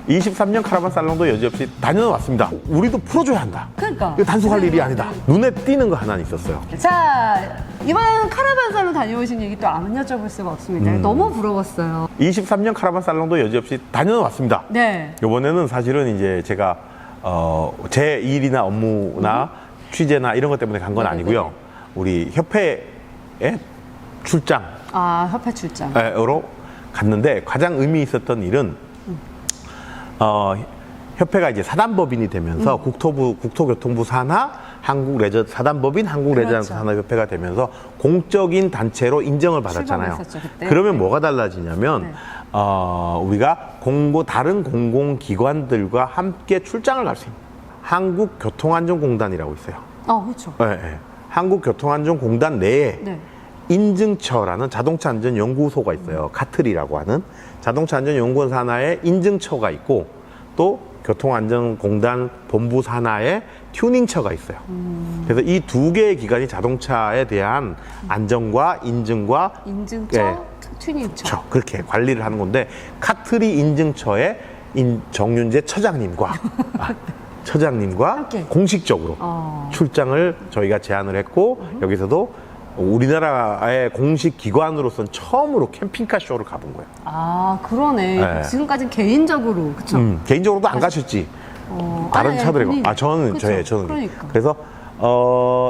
23년 카라반 살롱도 여지없이 다녀왔습니다. 우리도 풀어줘야 한다. 그러니까. 이거 단속할 일이 아니다. 눈에 띄는 거 하나 있었어요. 자, 이번 카라반 살롱 다녀오신 얘기 또 안 여쭤볼 수가 없습니다. 너무 부러웠어요. 23년 카라반 살롱도 여지없이 다녀왔습니다. 네. 이번에는 사실은 이제 제가 제 일이나 업무나 취재나 이런 것 때문에 간 건 아니고요. 우리 협회에 출장 아, 협회 출장. 으로 갔는데 가장 의미 있었던 일은 협회가 이제 사단법인이 되면서 국토교통부 산하 사단법인 한국레저런트 그렇죠. 산업협회가 되면서 공적인 단체로 인정을 받았잖아요. 출범했었죠, 그때. 그러면 네. 뭐가 달라지냐면 네. 우리가 다른 공공기관들과 함께 출장을 갈 수 있는 한국교통안전공단이라고 있어요. 그렇죠. 네, 네. 한국교통안전공단 내에 네. 인증처라는 자동차안전연구소가 있어요. 카트리라고 하는 자동차안전연구원 산하에 인증처가 있고 또 교통안전공단 본부 산하에 튜닝처가 있어요. 그래서 이 두 개의 기관이 자동차에 대한 안전과 인증과 인증처, 예, 튜닝처. 그렇게 관리를 하는 건데 카트리 인증처의 정윤재 처장님과 함께. 공식적으로 출장을 저희가 제안을 했고 여기서도 우리나라의 공식 기관으로서는 처음으로 캠핑카 쇼를 가본 거예요. 아, 그러네. 네. 지금까지는 개인적으로, 그쵸? 개인적으로도 안 가셨지. 다른 아니, 차들이고. 본인이. 저는 그쵸? 저는. 그러니까. 그래서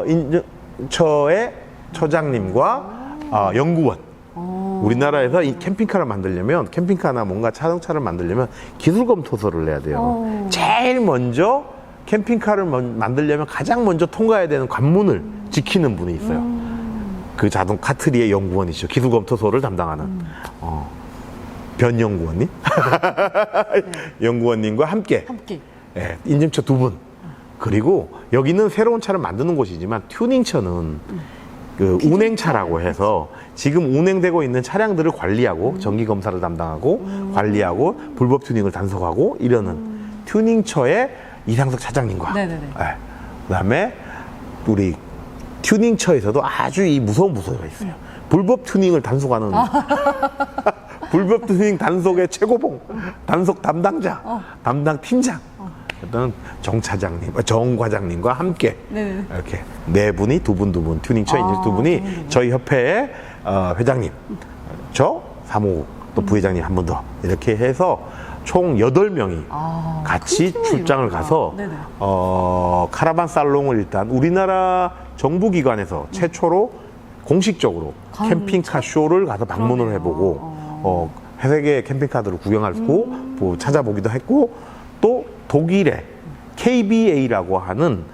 인증처의 처장님과 연구원. 우리나라에서 이 캠핑카를 만들려면 캠핑카나 뭔가 자동차를 만들려면 기술 검토서를 내야 돼요. 제일 먼저 캠핑카를 만들려면 가장 먼저 통과해야 되는 관문을 지키는 분이 있어요. 그 카트리의 연구원이죠. 기술 검토소를 담당하는 변 연구원님, 연구원님과 함께 예, 인증처 2분. 그리고 여기는 새로운 차를 만드는 곳이지만 튜닝처는 그 운행차라고 해서 지금 운행되고 있는 차량들을 관리하고 정기 검사를 담당하고 관리하고 불법 튜닝을 단속하고 이러는 튜닝처의 이상석 차장님과 네네네. 예, 그다음에 우리 튜닝처에서도 아주 이 무서운 부서가 있어요. 불법 튜닝을 단속하는 불법 튜닝 단속의 최고봉 단속 담당자 담당 팀장 어떤 정 차장님, 정 과장님과 함께 네네. 이렇게 네 분이 두 분 튜닝처 인증 두 분이 저희 협회의 회장님, 저 사무국 또 부회장님 한 분 더 이렇게 해서 총 8명이 같이 큰 팀이 출장을 이렇구나. 가서 네네. 카라반 살롱을 일단 우리나라 정부기관에서 최초로 공식적으로 캠핑카 쇼를 가서 방문을 그러네요. 해보고 세계 캠핑카들을 구경하고 뭐 찾아보기도 했고 또 독일의 KBA라고 하는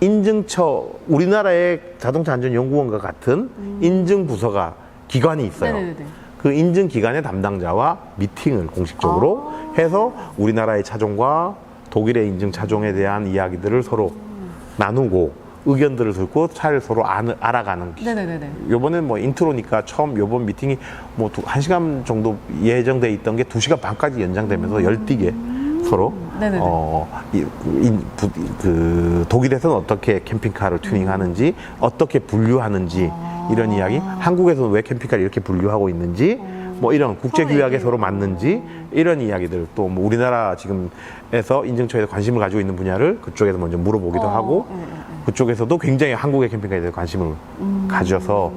인증처 우리나라의 자동차안전연구원과 같은 인증부서가 기관이 있어요. 네네네. 그 인증기관의 담당자와 미팅을 공식적으로 해서 우리나라의 차종과 독일의 인증 차종에 대한 이야기들을 서로 나누고 의견들을 듣고 차를 서로 알아가는. 네네네. 요번엔 뭐 인트로니까 처음 요번 미팅이 뭐 1시간 정도 예정돼 있던 게 2시간 반까지 연장되면서 열띠게 서로 네네네. 그 독일에서는 어떻게 캠핑카를 튜닝하는지 어떻게 분류하는지 이런 이야기, 한국에서는 왜 캠핑카를 이렇게 분류하고 있는지 뭐 이런 국제 규약에 서로 맞는지 이런 이야기들 또 뭐 우리나라 지금에서 인증처에서 관심을 가지고 있는 분야를 그쪽에서 먼저 물어보기도 하고 그쪽에서도 굉장히 한국의 캠핑카에 대해 관심을 가져서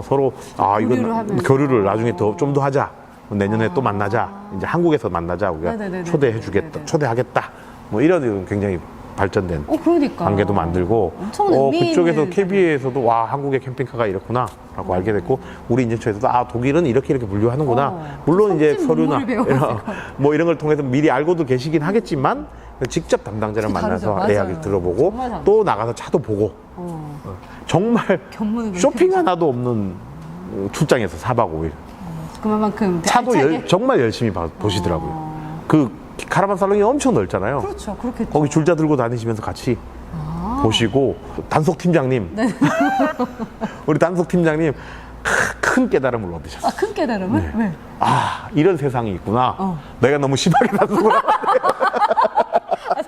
서로 이건 교류를 나중에 좀 더 하자. 내년에 또 만나자. 이제 한국에서 만나자. 우리가 네네네네. 초대해주겠다. 초대하겠다. 뭐 이런 굉장히 발전된 그러니까. 관계도 만들고 엄청 의미 그쪽에서 있는 KBA에서도 와 한국의 캠핑카가 이렇구나 라고 알게 됐고 우리 인증처에서도 독일은 이렇게 분류하는구나. 물론 이제 선진 서류나 문물을 배웠을 뭐 이런 걸 통해서 미리 알고도 계시긴 하겠지만 직접 담당자를 다르죠. 만나서 이야기 맞아요. 들어보고 정말 다르죠. 또 나가서 차도 보고 정말 견문을 쇼핑 하나도 없는 출장에서 4박 5일 그만큼 차도 알차게? 정말 열심히 보시더라고요. 그 카라반 살롱이 엄청 넓잖아요. 그렇죠. 그렇겠죠. 거기 줄자 들고 다니시면서 같이 보시고 단속 팀장님 우리 단속 팀장님 큰 깨달음을 얻으셨어요. 큰 깨달음을? 네. 왜? 이런 세상이 있구나. 내가 너무 심하게 단속을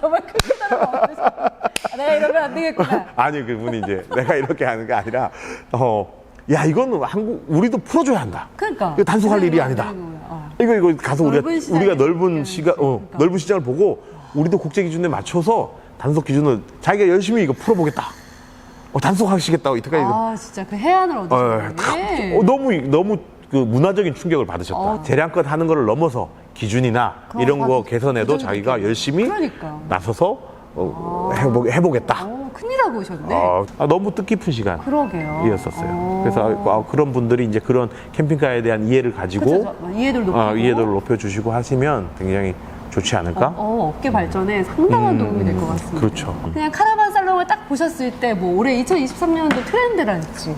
정말 큰 깨달음을 얻으셨어요. 내가 이러면 안 되겠구나. 아니 그분이 이제 내가 이렇게 하는 게 아니라 야 이거는 우리도 풀어줘야 한다. 그러니까. 이거 단속할 일이 아니다. 이거 가서 넓은 시장에 우리가 넓은 있어야지. 시가 그러니까. 넓은 시장을 보고 우리도 국제 기준에 맞춰서 단속 기준을 자기가 열심히 이거 풀어보겠다. 단속하시겠다고 이때까지 아, 진짜 그 해안을 얻으셨네. 너무 그 문화적인 충격을 받으셨다. 재량껏 하는 거를 넘어서 기준이나 이런 거 개선에도 자기가 열심히 그러니까. 나서서 해보겠다. 큰일 하고 오셨네. 너무 뜻깊은 그러게요. 시간이었었어요. 그래서 그런 분들이 이제 그런 캠핑카에 대한 이해를 가지고 그쵸, 이해도를 높이고. 이해도를 높여주시고 하시면 굉장히 좋지 않을까? 업계 발전에 상당한 도움이 될 것 같습니다. 그렇죠. 그냥 카라반 살롱을 딱 보셨을 때 뭐 올해 2023년도 트렌드랄지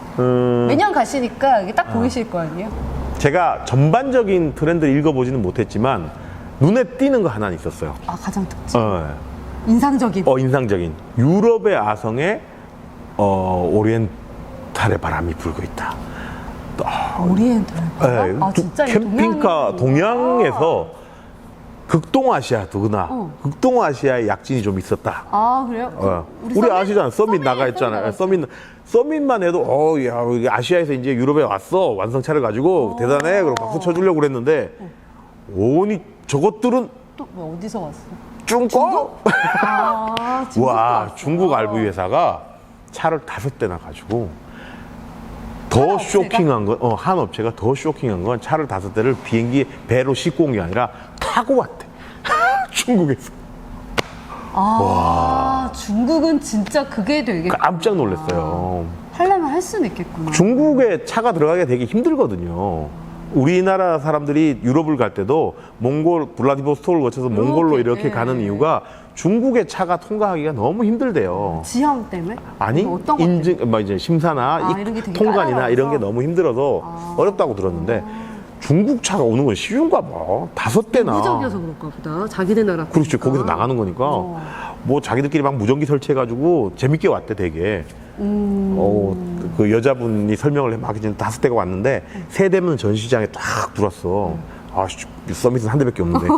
매년 가시니까 이게 딱 보이실 거 아니에요? 제가 전반적인 트렌드를 읽어보지는 못했지만 눈에 띄는 거 하나 있었어요. 가장 특징. 인상적인. 인상적인. 유럽의 아성에 오리엔탈의 바람이 불고 있다. 오리엔탈 바람? 진짜 캠핑카 동양에서 극동아시아 누구나 극동아시아의 약진이 좀 있었다. 그래요? 우리 아시잖아. 서밋 나가 있잖아요. 서밋만 해도 우리 아시아에서 이제 유럽에 왔어. 완성차를 가지고 대단해. 그리고 박수 쳐주려고 그랬는데 오니 저것들은 또 어디서 왔어? 중국? 중국 와, 중국 RV 회사가 차를 5대나 가지고 더 쇼킹한 건, 한 업체가 더 쇼킹한 건 차를 5대를 비행기 배로 싣고 온 게 아니라 타고 왔대. 중국에서. 중국은 진짜 그게 되게. 깜짝 놀랐어요. 하려면 할 수는 있겠구나. 중국에 차가 들어가기 되게 힘들거든요. 우리나라 사람들이 유럽을 갈 때도 블라디보스톡을 거쳐서 몽골로 이렇게 가는 이유가 중국의 차가 통과하기가 너무 힘들대요. 지형 때문에? 아니, 어떤 것 인증, 이제 심사나 이런 게 되게 통관이나 까다로워서? 이런 게 너무 힘들어서 어렵다고 들었는데 중국 차가 오는 건 쉬운가 봐. 5대나. 무적이어서 그럴까 보다. 자기네 나라. 그렇지. 거기서 나가는 거니까 뭐 자기들끼리 막 무전기 설치해가지고 재밌게 왔대 되게. 그 여자분이 설명을 막 이제 5대가 왔는데 3대면 전시장에 딱 들어왔어. 서밋은 1대밖에 없는데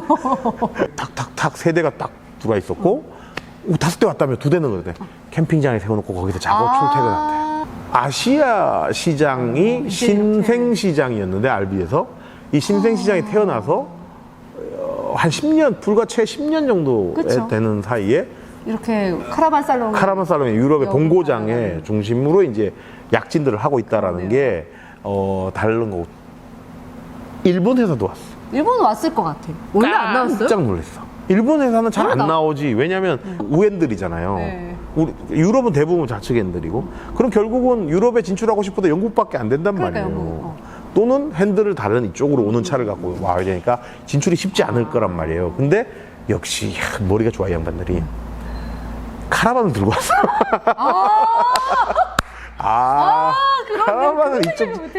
탁탁탁 3대가 딱 들어와 있었고 5대 왔다며 2대는 그러대. 캠핑장에 세워놓고 거기서 자고 출퇴근한대. 아시아 시장이 신생시장이었는데 RB에서 이 신생시장이 태어나서 한 10년 불과 채 10년 정도 되는 사이에 이렇게 카라반 살롱이 유럽의 본고장에 중심으로 이제 약진들을 하고 있다라는 게 다른 거고. 일본 회사도 왔어. 일본 왔을 것 같아. 원래 안 나왔어요? 깜짝 놀랐어. 일본 회사는 잘 안 나오지. 왜냐면 우엔들이잖아요. 유럽은 대부분 좌측엔들이고. 그럼 결국은 유럽에 진출하고 싶어도 영국밖에 안 된단 말이에요. 또는 핸들을 다른 이쪽으로 오는 차를 갖고 와야 되니까 진출이 쉽지 않을 거란 말이에요. 근데 역시 머리가 좋아 이 양반들이. 카라반을 들고 왔어. 카라반은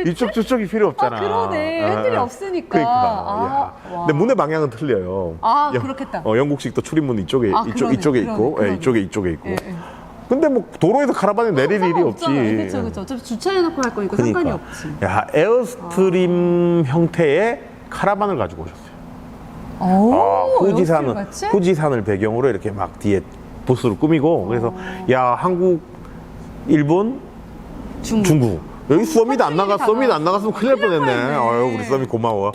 이쪽 저쪽이 필요 없잖아. 그러네. 핸들이 없으니까. 그러니까. 근데 문의 방향은 틀려요. 그렇겠다. 영국식도 출입문 이쪽에 있고, 그러네. 이쪽에 있고. 근데 뭐 도로에서 카라반에 내릴 일이 없지. 그렇죠. 어차피 주차해놓고 할 거니까 상관이 없지. 에어스트림 형태의 카라반을 가지고 오셨어요. 후지산을 배경으로 이렇게 막 뒤에 부스를 꾸미고 그래서 한국, 일본, 중국. 여기 서밋 안 나갔으면 큰일 날 뻔했네. 우리 서밋 고마워.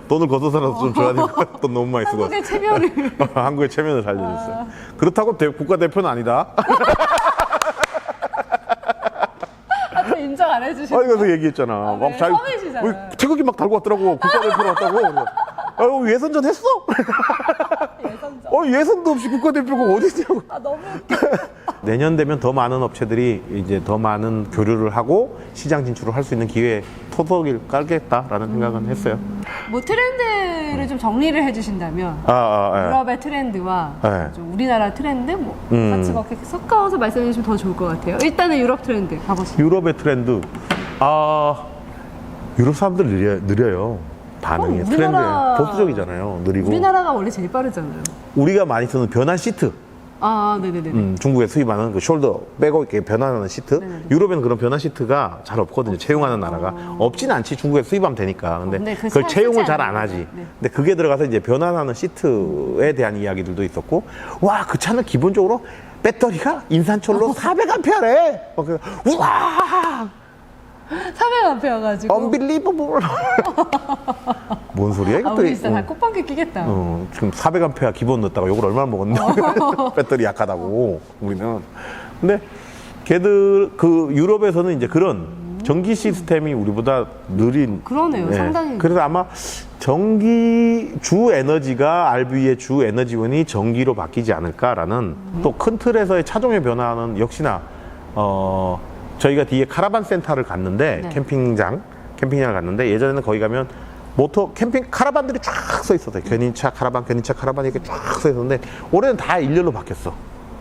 돈을 걷어서라도 좀 줘야 될 것 같아. 돈 너무 많이 쓰고. 한국의 체면을. 한국의 체면을 살려줬어요. 그렇다고 국가대표는 아니다. 인정 안 해주시고. 그래서 얘기했잖아. 서밋이잖아. 태극기 막 달고 왔더라고. 국가대표로 왔다고. 예선전 했어? 예선전. 예선도 없이 국가대표가 어디냐고. 너무 웃겨. 내년 되면 더 많은 업체들이 이제 더 많은 교류를 하고 시장 진출을 할 수 있는 기회에 토덕을 깔겠다라는 생각은 했어요. 뭐 트렌드를 좀 정리를 해주신다면 유럽의 트렌드와 좀 우리나라 트렌드 같이 그렇게 섞어서 말씀해 주시면 더 좋을 것 같아요. 일단은 유럽 트렌드 가보시죠. 유럽의 트렌드. 유럽 사람들 느려요. 반응이. 트렌드에 보수적이잖아요. 느리고. 우리나라가 원래 제일 빠르잖아요. 우리가 많이 쓰는 변환 시트. 네네네. 중국에 수입하는 그 숄더 빼고 이렇게 변환하는 시트. 네네네. 유럽에는 그런 변환 시트가 잘 없거든요. 채용하는 나라가. 없진 않지. 중국에 수입하면 되니까. 근데 그걸 채용을 잘 안 하지. 근데 그게 들어가서 이제 변환하는 시트에 대한 이야기들도 있었고, 그 차는 기본적으로 배터리가 인산철로 400A래. 우와! 300A가지고. Unbelievable. 뭔 소리야 이것들이? 우리 진짜 다 꽃방귀 끼겠다. 지금 400A 기본 넣었다가 욕을 얼마나 먹었냐. 배터리 약하다고 우리는. 근데 걔들 그 유럽에서는 이제 그런 전기 시스템이 우리보다 느린. 그러네요. 상당히. 그래서 아마 전기 주 에너지가 RV의 주 에너지원이 전기로 바뀌지 않을까라는 또 큰 틀에서의 차종의 변화는 역시나 저희가 뒤에 카라반 센터를 갔는데 네. 캠핑장을 갔는데 예전에는 거기 가면 모터 캠핑 카라반들이 쫙 서 있었어요. 견인차 카라반 이렇게 쫙 서 있었는데 올해는 다 일렬로 바뀌었어.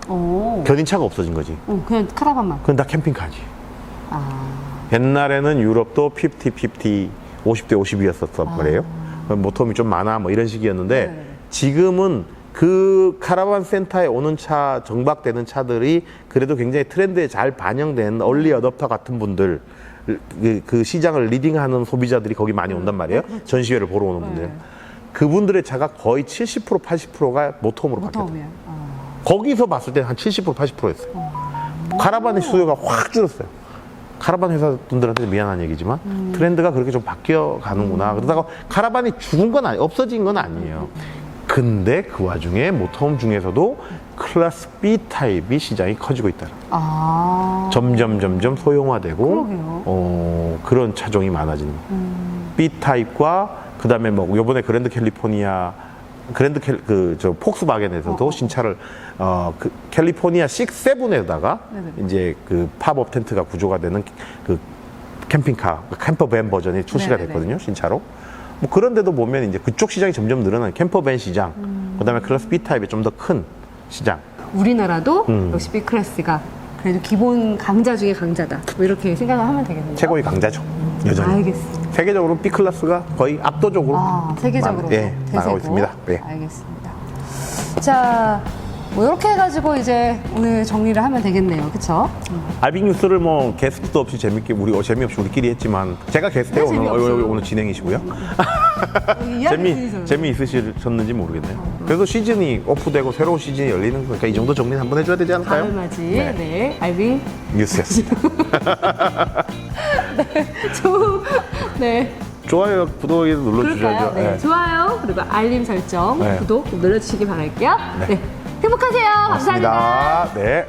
오. 견인차가 없어진 거지. 그냥 카라반만. 그건 다 캠핑카지. 아. 옛날에는 유럽도 50-50, 50대 50이었었단 말이에요. 모터홈이 좀 많아 뭐 이런 식이었는데 네네. 지금은 그 카라반 센터에 오는 차, 정박되는 차들이 그래도 굉장히 트렌드에 잘 반영된 얼리 어댑터 같은 분들 그 시장을 리딩하는 소비자들이 거기 많이 온단 말이에요. 전시회를 보러 오는 분들. 네. 그분들의 차가 거의 70% 80%가 모터홈으로 바뀌었어요. 모터홈이야. 거기서 봤을 때 한 70% 80%였어요. 카라반의 수요가 확 줄었어요. 카라반 회사 분들한테 미안한 얘기지만 트렌드가 그렇게 좀 바뀌어 가는구나. 그러다가 카라반이 죽은 건 없어진 건 아니에요. 근데 그 와중에 모터홈 중에서도 클래스 B 타입이 시장이 커지고 있다. 점점 소형화되고 그런 차종이 많아지는 거예요. B 타입과 그다음에 뭐 요번에 그랜드 캘리포니아 저 폭스바겐에서도 신차를 그 캘리포니아 6, 7에다가 이제 그 팝업 텐트가 구조가 되는 그 캠핑카, 캠퍼밴 버전이 출시가 네네네. 됐거든요, 신차로. 뭐 그런데도 보면 이제 그쪽 시장이 점점 늘어나는 캠퍼밴 시장, 그다음에 클래스 B 타입이 좀 더 큰 시장. 우리나라도 역시 B 클래스가 그래도 기본 강자 중에 강자다. 뭐 이렇게 생각을 하면 되겠네요. 최고의 강자죠, 여전히. 알겠습니다. 세계적으로 B 클래스가 거의 압도적으로 세계적으로 나가고 있습니다. 네. 알겠습니다. 자, 뭐 이렇게 해가지고 이제 오늘 정리를 하면 되겠네요. 그쵸? 알빅 뉴스를 뭐 게스트도 없이 재밌게 재미없이 우리끼리 했지만 제가 게스트예요. 네, 오늘 진행이시고요. 이야기 재미있으셨는지 모르겠네요. 그래도 시즌이 오프되고 새로운 시즌이 열리는 거니까 이 정도 정리는 한번 해줘야 되지 않을까요? 가을맞이. 네. 알빙. 뉴스였습니다. 네. 좋아요, 구독을 눌러주셔야죠. 네. 좋아요. 그리고 알림 설정, 네. 구독 꼭 눌러주시기 바랄게요. 네. 네. 행복하세요. 감사합니다. 네.